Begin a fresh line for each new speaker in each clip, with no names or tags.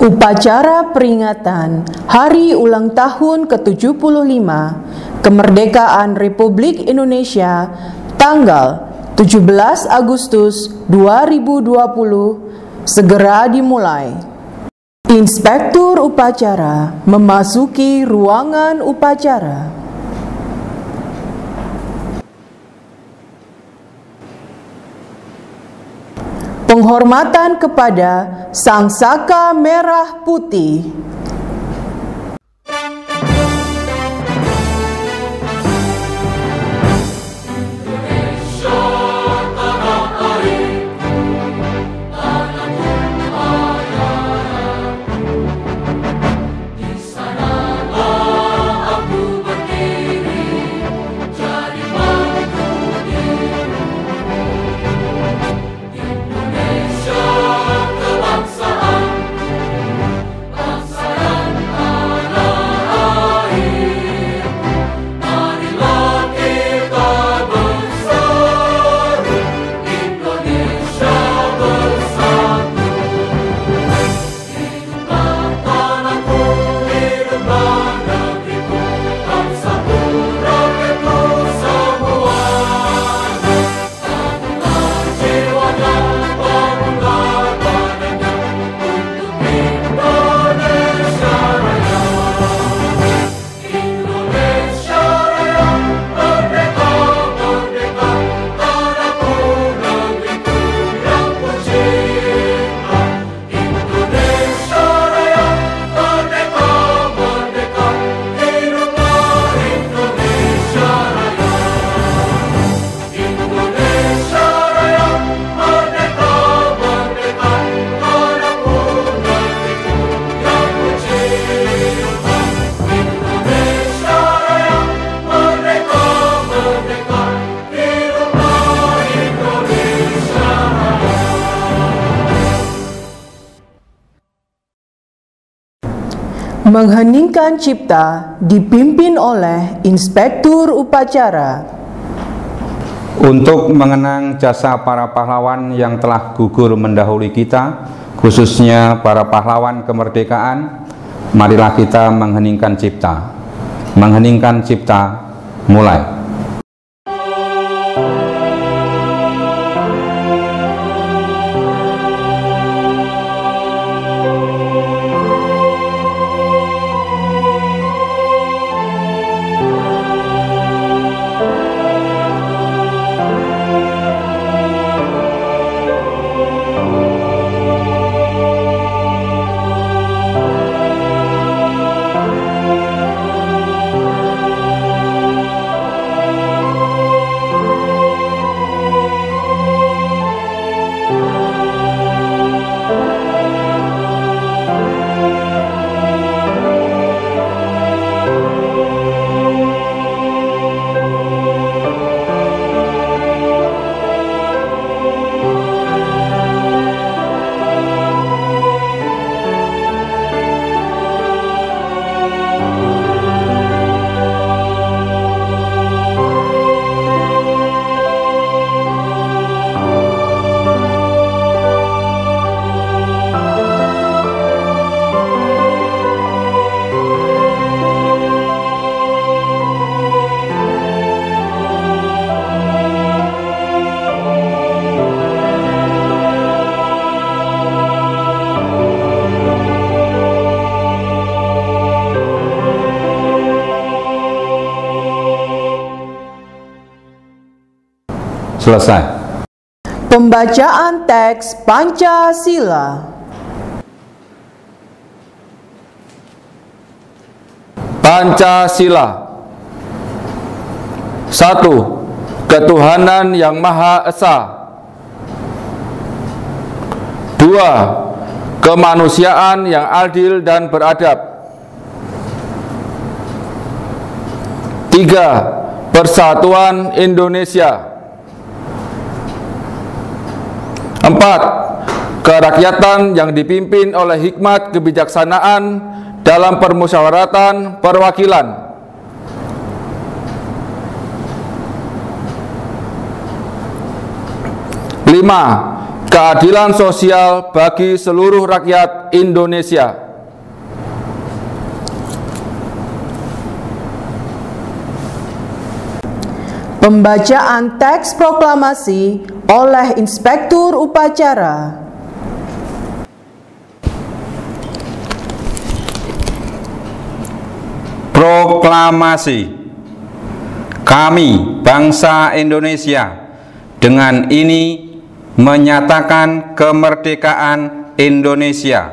Upacara peringatan Hari Ulang Tahun ke-75 Kemerdekaan Republik Indonesia tanggal 17 Agustus 2020 segera dimulai. Inspektur upacara memasuki ruangan upacara. Penghormatan kepada Sang Saka Merah Putih. Mengheningkan cipta dipimpin oleh Inspektur Upacara.
Untuk mengenang jasa para pahlawan yang telah gugur mendahului kita, khususnya para pahlawan kemerdekaan, marilah kita mengheningkan cipta. Mengheningkan cipta, mulai. Selesai.
Pembacaan teks Pancasila.
Pancasila. 1. Ketuhanan yang Maha Esa. 2. Kemanusiaan yang adil dan beradab. 3. Persatuan Indonesia. 4. Kerakyatan yang dipimpin oleh hikmat kebijaksanaan dalam permusyawaratan perwakilan. 5. keadilan sosial bagi seluruh rakyat Indonesia.
Pembacaan teks proklamasi oleh Inspektur Upacara.
Proklamasi. Kami, bangsa Indonesia, dengan ini menyatakan kemerdekaan Indonesia.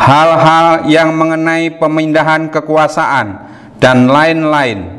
Hal-hal yang mengenai pemindahan kekuasaan dan lain-lain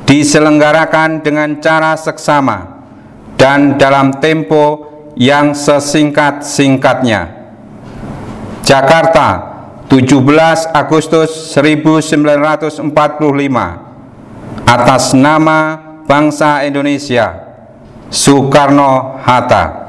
diselenggarakan dengan cara seksama dan dalam tempo yang sesingkat-singkatnya. Jakarta, 17 Agustus 1945. Atas nama bangsa Indonesia, Soekarno-Hatta.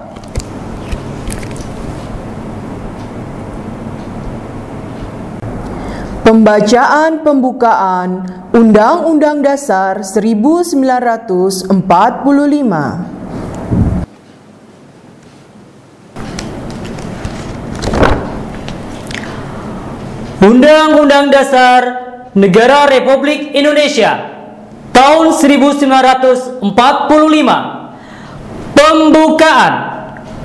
Pembacaan pembukaan Undang-Undang Dasar 1945.
Undang-Undang Dasar Negara Republik Indonesia tahun 1945. Pembukaan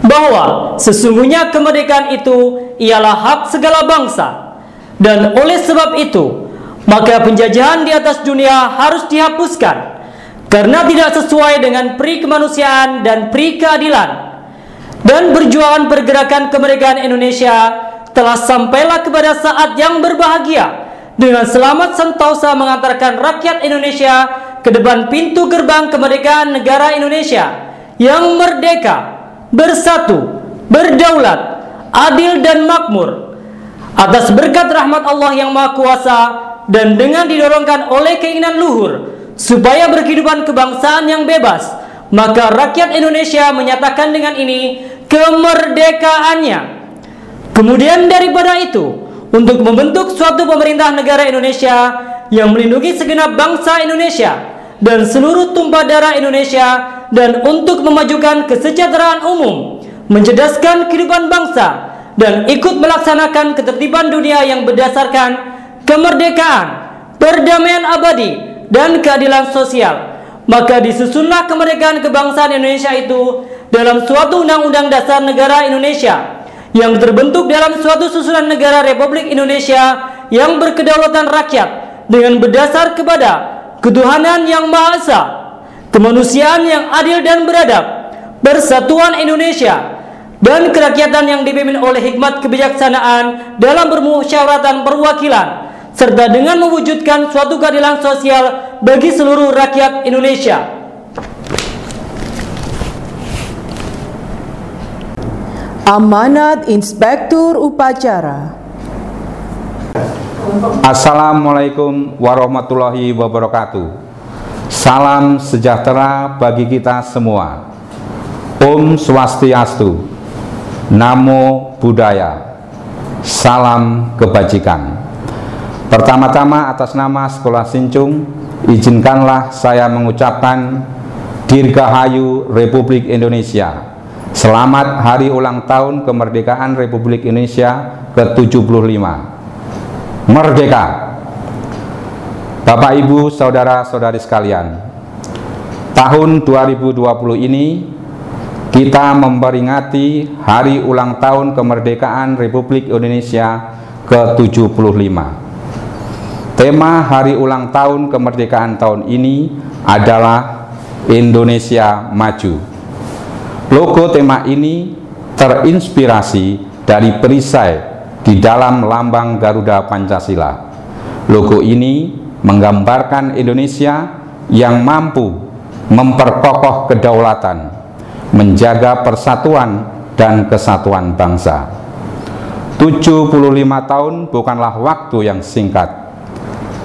bahwa sesungguhnya kemerdekaan itu ialah hak segala bangsa. Dan oleh sebab itu, maka penjajahan di atas dunia harus dihapuskan karena tidak sesuai dengan peri kemanusiaan dan peri keadilan. Dan perjuangan pergerakan kemerdekaan Indonesia telah sampailah kepada saat yang berbahagia dengan selamat sentosa mengantarkan rakyat Indonesia ke depan pintu gerbang kemerdekaan negara Indonesia yang merdeka, bersatu, berdaulat, adil dan makmur. Atas berkat rahmat Allah yang Maha Kuasa dan dengan didorongkan oleh keinginan luhur supaya berkehidupan kebangsaan yang bebas, maka rakyat Indonesia menyatakan dengan ini kemerdekaannya. Kemudian daripada itu, untuk membentuk suatu pemerintah negara Indonesia yang melindungi segenap bangsa Indonesia dan seluruh tumpah darah Indonesia, dan untuk memajukan kesejahteraan umum, mencerdaskan kehidupan bangsa, dan ikut melaksanakan ketertiban dunia yang berdasarkan kemerdekaan, perdamaian abadi, dan keadilan sosial. Maka disusunlah kemerdekaan kebangsaan Indonesia itu dalam suatu Undang-Undang Dasar Negara Indonesia yang terbentuk dalam suatu susunan negara Republik Indonesia yang berkedaulatan rakyat dengan berdasar kepada ketuhanan yang Maha Esa, kemanusiaan yang adil dan beradab, persatuan Indonesia, dan kerakyatan yang dipimpin oleh hikmat kebijaksanaan dalam bermusyawaratan perwakilan, serta dengan mewujudkan suatu keadilan sosial bagi seluruh rakyat Indonesia.
Amanat Inspektur Upacara.
Assalamualaikum warahmatullahi wabarakatuh. Salam sejahtera bagi kita semua. Om Swastiastu. Namo Buddhaya. Salam kebajikan. Pertama-tama atas nama Sekolah Sincung, izinkanlah saya mengucapkan Dirgahayu Republik Indonesia. Selamat Hari Ulang Tahun Kemerdekaan Republik Indonesia ke-75. Merdeka. Bapak, Ibu, Saudara-saudari sekalian, tahun 2020 ini kita memperingati Hari Ulang Tahun Kemerdekaan Republik Indonesia ke-75. Tema Hari Ulang Tahun Kemerdekaan tahun ini adalah Indonesia Maju. Logo tema ini terinspirasi dari perisai di dalam lambang Garuda Pancasila. Logo ini menggambarkan Indonesia yang mampu memperkokoh kedaulatan, menjaga persatuan dan kesatuan bangsa. 75 tahun bukanlah waktu yang singkat.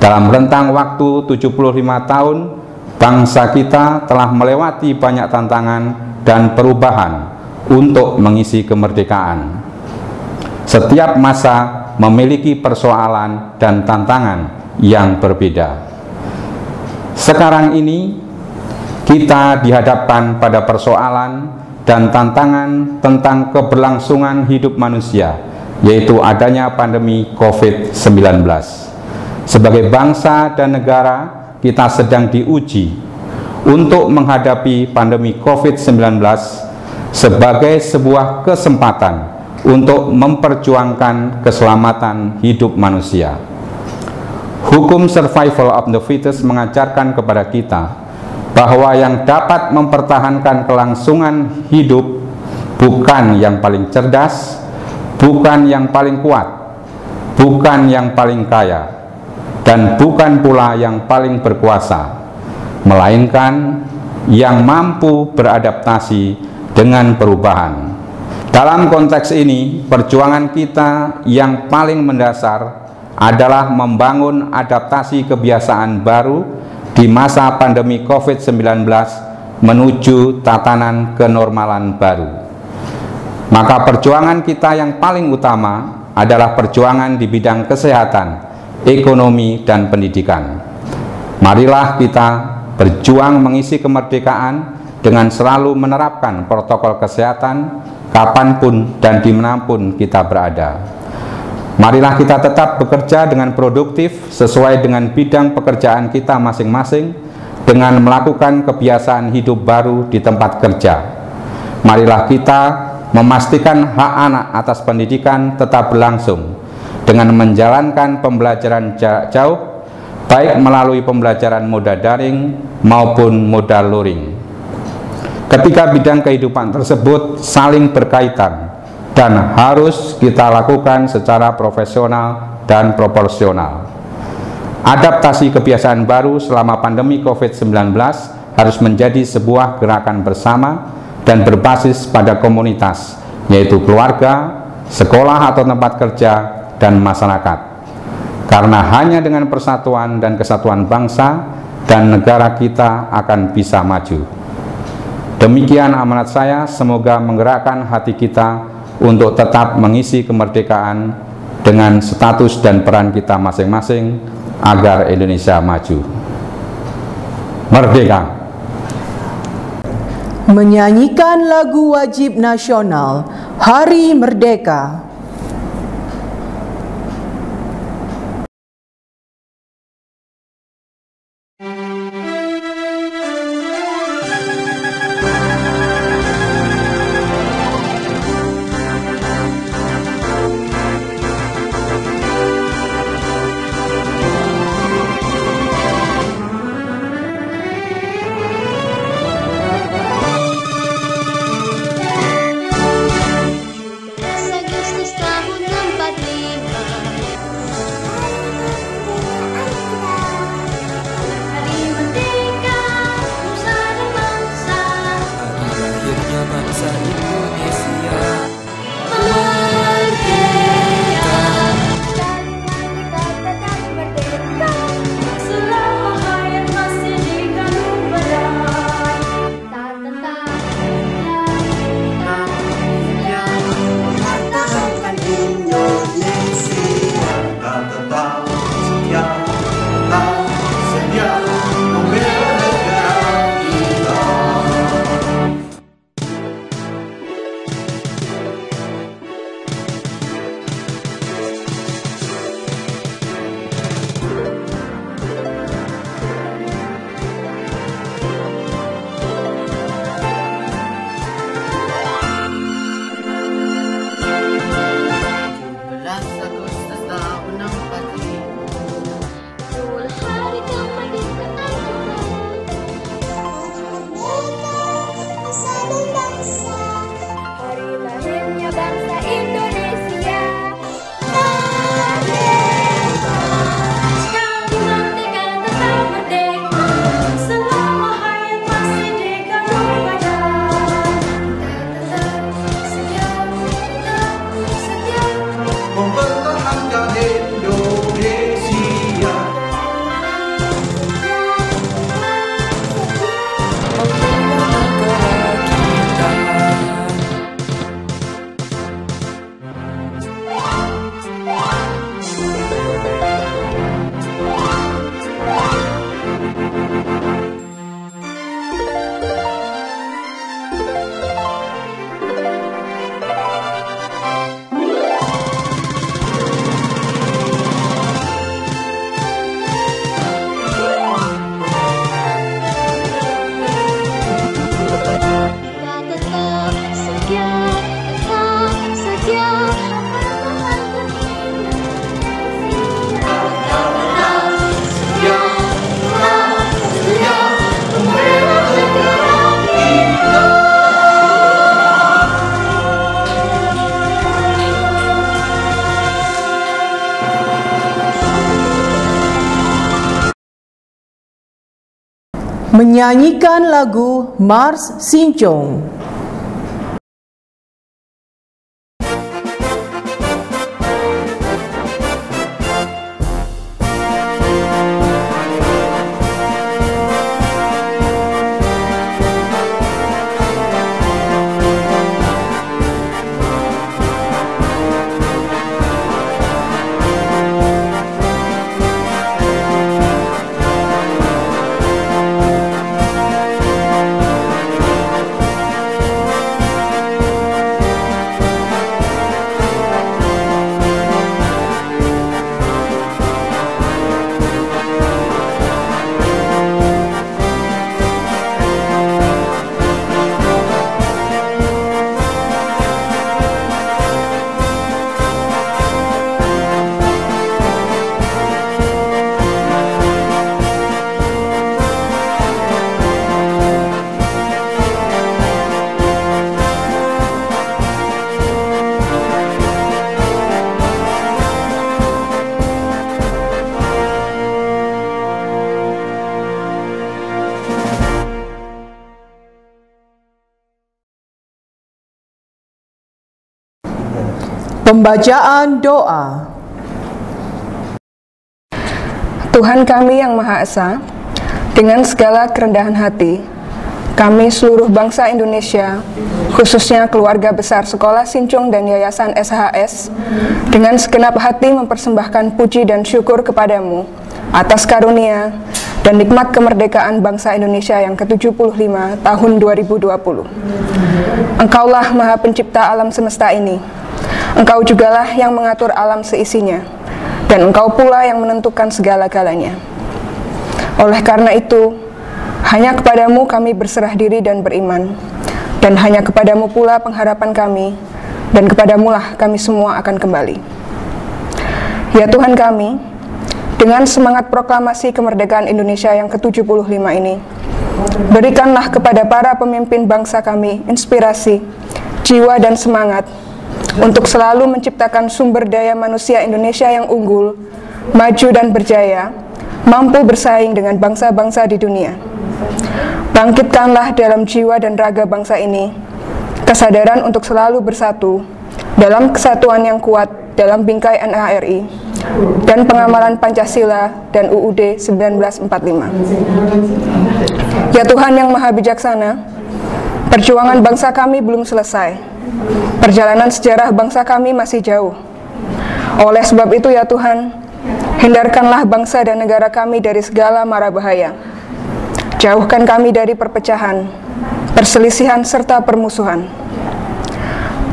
Dalam rentang waktu 75 tahun, bangsa kita telah melewati banyak tantangan dan perubahan untuk mengisi kemerdekaan. Setiap masa memiliki persoalan dan tantangan yang berbeda. Sekarang ini kita dihadapkan pada persoalan dan tantangan tentang keberlangsungan hidup manusia, yaitu adanya pandemi COVID-19. Sebagai bangsa dan negara, kita sedang diuji untuk menghadapi pandemi COVID-19 sebagai sebuah kesempatan untuk memperjuangkan keselamatan hidup manusia. Hukum survival of the fittest mengajarkan kepada kita bahwa yang dapat mempertahankan kelangsungan hidup bukan yang paling cerdas, bukan yang paling kuat, bukan yang paling kaya, dan bukan pula yang paling berkuasa, melainkan yang mampu beradaptasi dengan perubahan. Dalam konteks ini, perjuangan kita yang paling mendasar adalah membangun adaptasi kebiasaan baru di masa pandemi COVID-19 menuju tatanan kenormalan baru. Maka perjuangan kita yang paling utama adalah perjuangan di bidang kesehatan, ekonomi, dan pendidikan. Marilah kita berjuang mengisi kemerdekaan dengan selalu menerapkan protokol kesehatan kapanpun dan dimanapun kita berada. Marilah kita tetap bekerja dengan produktif sesuai dengan bidang pekerjaan kita masing-masing dengan melakukan kebiasaan hidup baru di tempat kerja. Marilah kita memastikan hak anak atas pendidikan tetap berlangsung dengan menjalankan pembelajaran jarak jauh, baik melalui pembelajaran moda daring maupun moda luring. Ketiga bidang kehidupan tersebut saling berkaitan dan harus kita lakukan secara profesional dan proporsional. Adaptasi kebiasaan baru selama pandemi COVID-19 harus menjadi sebuah gerakan bersama dan berbasis pada komunitas, yaitu keluarga, sekolah atau tempat kerja, dan masyarakat. Karena hanya dengan persatuan dan kesatuan bangsa dan negara kita akan bisa maju. Demikian amanat saya, semoga menggerakkan hati kita untuk tetap mengisi kemerdekaan dengan status dan peran kita masing-masing agar Indonesia maju. Merdeka!
Menyanyikan lagu wajib nasional Hari Merdeka. menyanyikan lagu Mars Sincong. Pembacaan doa.
Tuhan kami yang Maha Esa, dengan segala kerendahan hati, kami seluruh bangsa Indonesia, khususnya keluarga besar Sekolah Sincong dan Yayasan SHS, dengan segenap hati mempersembahkan puji dan syukur kepadamu atas karunia dan nikmat kemerdekaan bangsa Indonesia yang ke-75 tahun 2020. Engkaulah Maha Pencipta alam semesta ini. Engkau jugalah yang mengatur alam seisinya, dan Engkau pula yang menentukan segala-galanya. Oleh karena itu, hanya kepadamu kami berserah diri dan beriman, dan hanya kepadamu pula pengharapan kami, dan kepadamulah kami semua akan kembali. Ya Tuhan kami, dengan semangat proklamasi kemerdekaan Indonesia yang ke-75 ini, berikanlah kepada para pemimpin bangsa kami inspirasi, jiwa dan semangat untuk selalu menciptakan sumber daya manusia Indonesia yang unggul, maju dan berjaya, mampu bersaing dengan bangsa-bangsa di dunia. Bangkitkanlah dalam jiwa dan raga bangsa ini kesadaran untuk selalu bersatu dalam kesatuan yang kuat dalam bingkai NKRI dan pengamalan Pancasila dan UUD 1945. Ya Tuhan yang Maha Bijaksana, perjuangan bangsa kami belum selesai. Perjalanan sejarah bangsa kami masih jauh. Oleh sebab itu ya Tuhan, hindarkanlah bangsa dan negara kami dari segala mara bahaya. Jauhkan kami dari perpecahan, perselisihan serta permusuhan.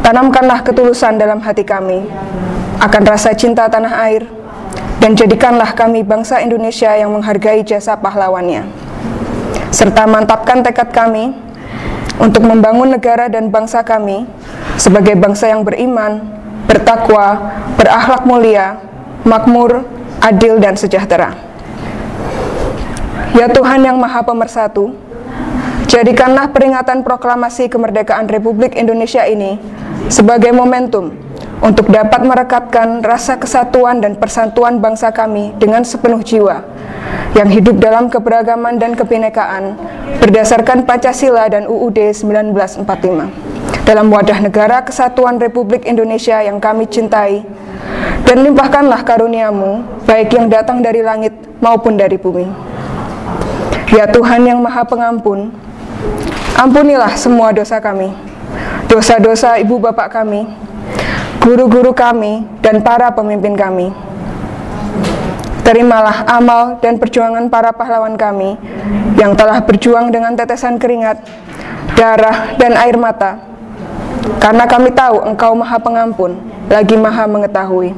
Tanamkanlah ketulusan dalam hati kami akan rasa cinta tanah air, dan jadikanlah kami bangsa Indonesia yang menghargai jasa pahlawannya. Serta mantapkan tekad kami untuk membangun negara dan bangsa kami sebagai bangsa yang beriman, bertakwa, berakhlak mulia, makmur, adil dan sejahtera. Ya Tuhan yang Maha Pemersatu, jadikanlah peringatan proklamasi kemerdekaan Republik Indonesia ini sebagai momentum untuk dapat merekatkan rasa kesatuan dan persatuan bangsa kami dengan sepenuh jiwa, yang hidup dalam keberagaman dan kebinekaan berdasarkan Pancasila dan UUD 1945 dalam wadah negara kesatuan Republik Indonesia yang kami cintai, dan limpahkanlah karuniamu baik yang datang dari langit maupun dari bumi. Ya Tuhan yang Maha Pengampun, ampunilah semua dosa kami, dosa-dosa ibu bapak kami, guru-guru kami, dan para pemimpin kami. Terimalah amal dan perjuangan para pahlawan kami yang telah berjuang dengan tetesan keringat, darah, dan air mata, karena kami tahu Engkau Maha Pengampun, lagi Maha Mengetahui.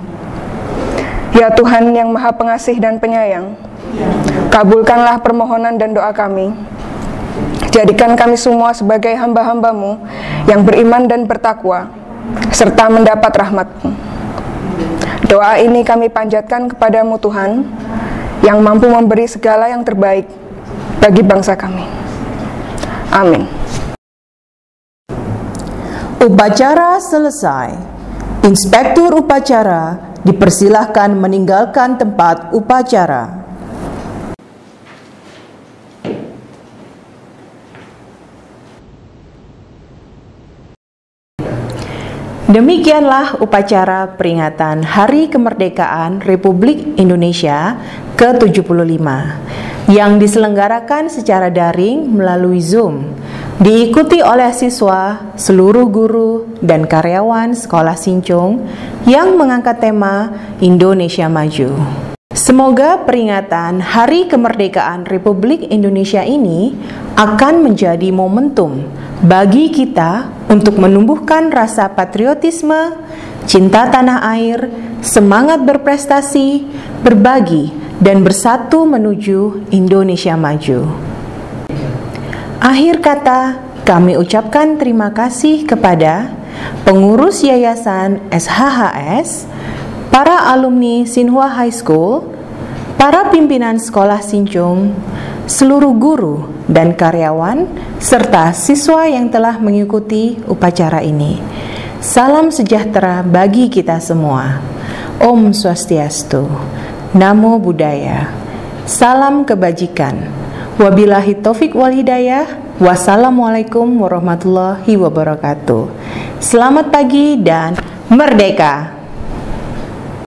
Ya Tuhan yang Maha Pengasih dan Penyayang, kabulkanlah permohonan dan doa kami. Jadikan kami semua sebagai hamba-hamba-Mu yang beriman dan bertakwa, serta mendapat rahmat-Mu. Doa ini kami panjatkan kepadamu Tuhan, yang mampu memberi segala yang terbaik bagi bangsa kami. Amin.
Upacara selesai. Inspektur upacara dipersilahkan meninggalkan tempat upacara. Demikianlah upacara peringatan Hari Kemerdekaan Republik Indonesia ke-75 yang diselenggarakan secara daring melalui Zoom, diikuti oleh siswa, seluruh guru, dan karyawan Sekolah Sincung yang mengangkat tema Indonesia Maju. Semoga peringatan Hari Kemerdekaan Republik Indonesia ini akan menjadi momentum bagi kita untuk menumbuhkan rasa patriotisme, cinta tanah air, semangat berprestasi, berbagi, dan bersatu menuju Indonesia maju. Akhir kata, kami ucapkan terima kasih kepada pengurus Yayasan SHHS, para alumni Sinhua High School, para pimpinan Sekolah Sincung, seluruh guru dan karyawan, serta siswa yang telah mengikuti upacara ini. Salam sejahtera bagi kita semua. Om Swastiastu. Namo Buddhaya. Salam kebajikan. Wabillahi taufik wal hidayah. Wassalamualaikum warahmatullahi wabarakatuh. Selamat pagi dan merdeka!